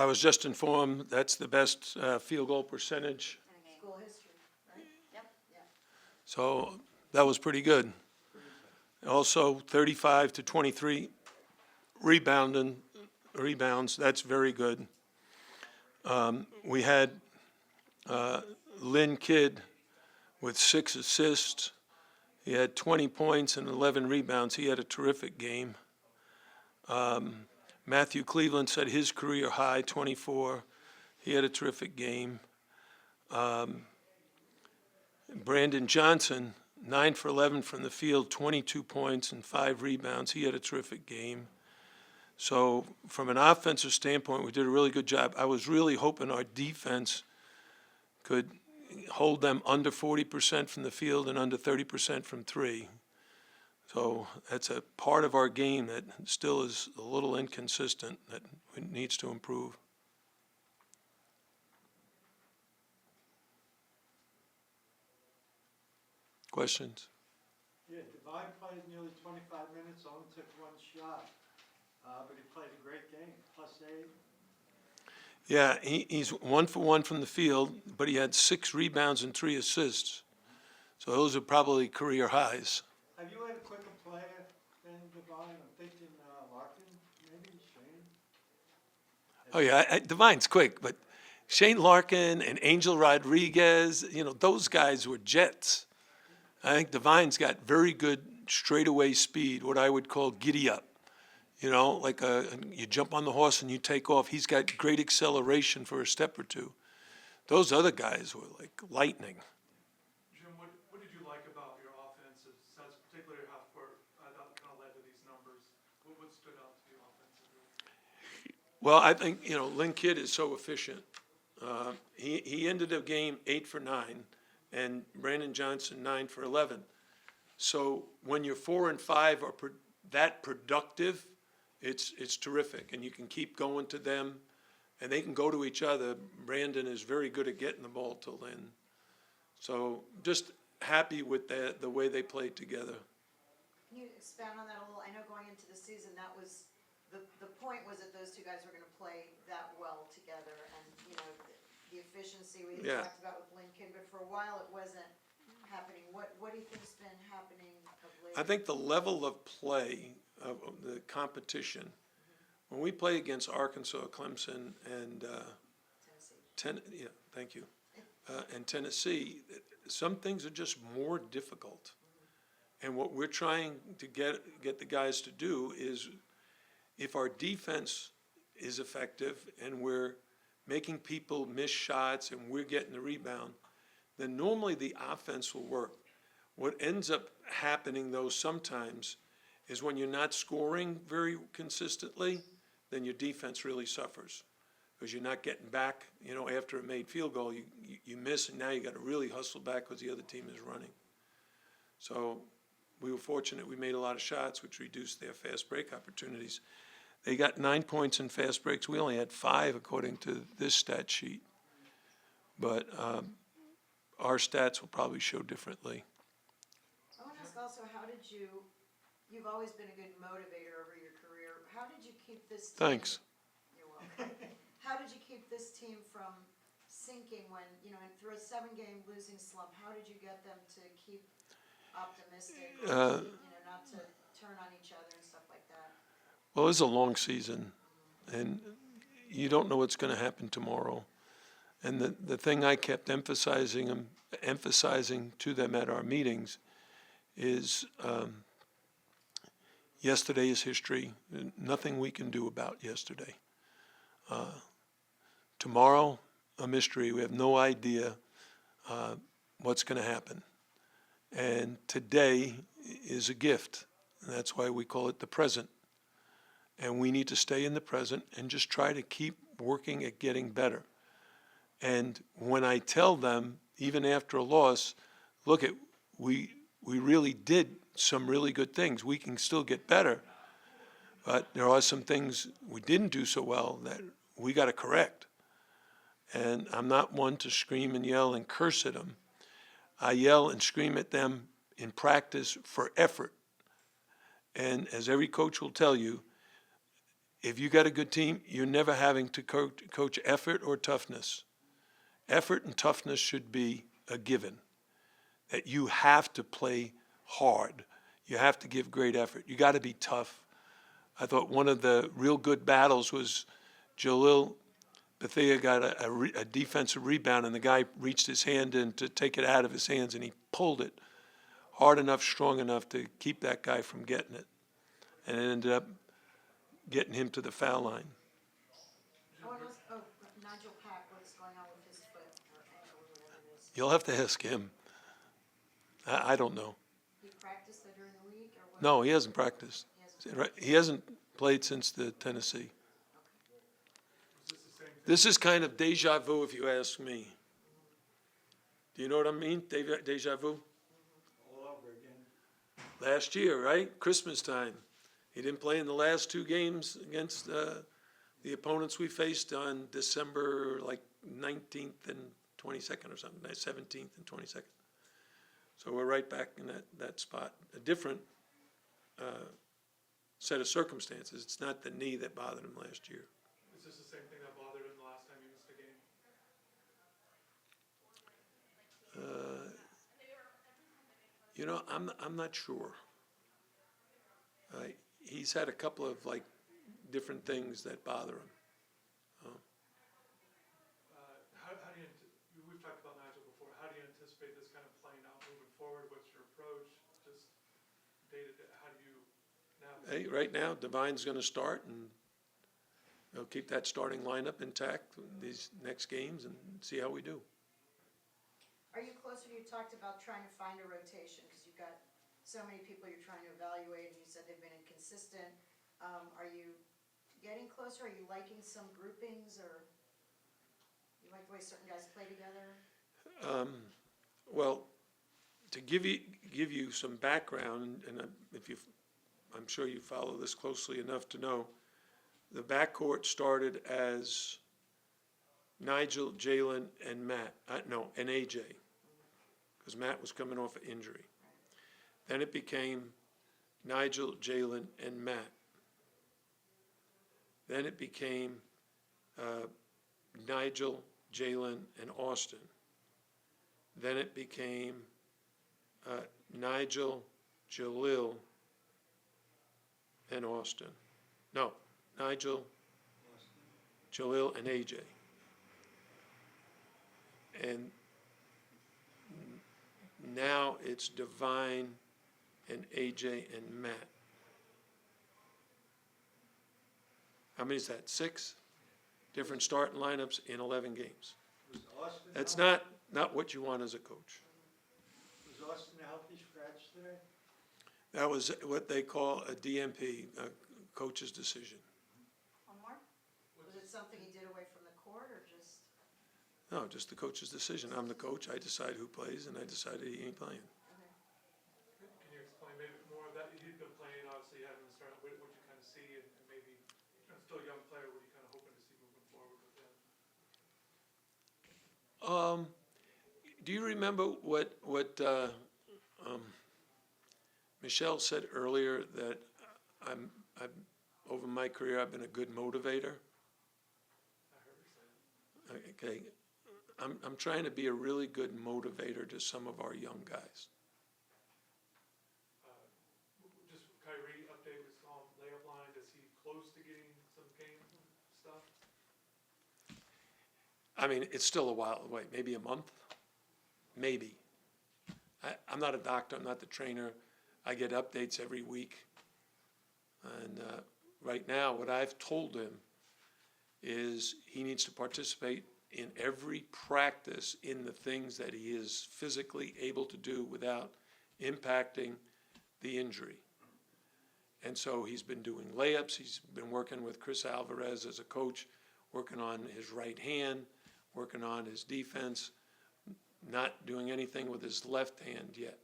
was just informed that's the best field goal percentage. School history, right? Yep. Yeah. So that was pretty good. Also, 35 to 23 rebounds, that's very good. We had Lynn Kidd with 6 assists. He had 20 points and 11 rebounds. He had a terrific game. Matthew Cleveland set his career high, 24. He had a terrific game. Brandon Johnson, 9 for 11 from the field, 22 points and 5 rebounds. He had a terrific game. So from an offensive standpoint, we did a really good job. I was really hoping our defense could hold them under 40% from the field and under 30% from three. So that's a part of our game that still is a little inconsistent, that needs to improve. Questions? Yeah, Divine played nearly 25 minutes, only took 1 shot, but he played a great game, +8. Yeah, he's 1 for 1 from the field, but he had 6 rebounds and 3 assists. So those are probably career highs. Have you had a quicker player than Divine? I'm thinking Larkin, maybe Shane. Oh yeah, Divine's quick, but Shane Larkin and Angel Rodriguez, those guys were jets. I think Divine's got very good straightaway speed, what I would call giddy up. Like you jump on the horse and you take off. He's got great acceleration for a step or two. Those other guys were like lightning. Jim, what did you like about your offensive sets, particularly half court, that kind of led to these numbers? What stood out to you offensively? Well, I think, Lynn Kidd is so efficient. He ended the game 8 for 9, and Brandon Johnson 9 for 11. So when your 4 and 5 are that productive, it's terrific, and you can keep going to them, and they can go to each other. Brandon is very good at getting the ball to Lynn. So just happy with the way they played together. Can you expand on that a little? I know going into the season, that was the point was that those two guys were going to play that well together, and the efficiency we talked about with Lynn Kidd, but for a while it wasn't happening. What do you think's been happening of late? I think the level of play of the competition, when we play against Arkansas, Clemson, and Tennessee. And Tennessee, some things are just more difficult. And what we're trying to get the guys to do is, if our defense is effective and we're making people miss shots and we're getting the rebound, then normally the offense will work. What ends up happening, though, sometimes is when you're not scoring very consistently, then your defense really suffers, because you're not getting back. After a made field goal, you miss, and now you got to really hustle back because the other team is running. So we were fortunate we made a lot of shots, which reduced their fast break opportunities. They got 9 points in fast breaks. We only had 5 according to this stat sheet. But our stats will probably show differently. I want to ask also, you've always been a good motivator over your career. How did you keep this team? Thanks. You're welcome. How did you keep this team from sinking when, through a 7-game losing slump? How did you get them to keep optimistic, not to turn on each other and stuff like that? Well, it's a long season, and you don't know what's going to happen tomorrow. And the thing I kept emphasizing to them at our meetings is yesterday is history. Nothing we can do about yesterday. Tomorrow, a mystery. We have no idea what's going to happen. And today is a gift, and that's why we call it the present. And we need to stay in the present and just try to keep working at getting better. And when I tell them, even after a loss, look, we really did some really good things. We can still get better. But there are some things we didn't do so well that we got to correct. And I'm not one to scream and yell and curse at them. I yell and scream at them in practice for effort. And as every coach will tell you, if you got a good team, you're never having to coach effort or toughness. Effort and toughness should be a given, that you have to play hard. You have to give great effort. You got to be tough. I thought one of the real good battles was Jalil Bethea got a defensive rebound, and the guy reached his hand in to take it out of his hands, and he pulled it hard enough, strong enough to keep that guy from getting it. And it ended up getting him to the foul line. Nigel Pack, what's going on with his foot or ankle or whatever it is? You'll have to ask him. I don't know. He practiced there during the week or what? No, he hasn't practiced. He hasn't played since the Tennessee. This is kind of deja vu, if you ask me. Do you know what I mean? Deja vu? All over again. Last year, right? Christmas time. He didn't play in the last two games against the opponents we faced on December 19th and 22nd or something, 17th and 22nd. So we're right back in that spot. A different set of circumstances. It's not the knee that bothered him last year. Is this the same thing that bothered him the last time he missed a game? I'm not sure. He's had a couple of different things that bother him. How do you, we've talked about Nigel before, how do you anticipate this kind of playing out moving forward? What's your approach? Just day to day, how do you navigate? Hey, right now, Divine's going to start, and they'll keep that starting lineup intact these next games and see how we do. Are you closer? You talked about trying to find a rotation because you've got so many people you're trying to evaluate, and you said they've been inconsistent. Are you getting closer? Are you liking some groupings, or you like the way certain guys play together? Well, to give you some background, and I'm sure you follow this closely enough to know, the backcourt started as Nigel, Jalen, and Matt. And AJ, because Matt was coming off an injury. Then it became Nigel, Jalen, and Matt. Then it became Nigel, Jalen, and Austin. Then it became Nigel, Jalil, and Austin. No, Nigel, Jalil, and AJ. And now it's Divine and AJ and Matt. How many is that? 6 different starting lineups in 11 games. Was Austin That's healthy? not what you want as a coach. Was Austin a healthy scratch today? That was what they call a DMP, a coach's decision. One more? Was it something he did away from the court, or just? No, just the coach's decision. I'm the coach. I decide who plays, and I decided he ain't playing. Can you explain maybe more of that? He's been playing, obviously, you haven't started. What you kind of see, and maybe, still a young player, what are you kind of hoping to see moving forward with him? Do you remember what Michelle said earlier, that I'm over my career I've been a good motivator? I heard her say that. Okay, I'm trying to be a really good motivator to some of our young guys. Just Kyrie update, we saw him layup line. Is he close to getting some game stuff? I mean, it's still a while away, maybe a month, maybe. I'm not a doctor, I'm not the trainer. I get updates every week. And right now, what I've told him is he needs to participate in every practice in the things that he is physically able to do without impacting the injury. And so he's been doing layups, he's been working with Chris Alvarez as a coach, working on his right hand, working on his defense, not doing anything with his left hand yet.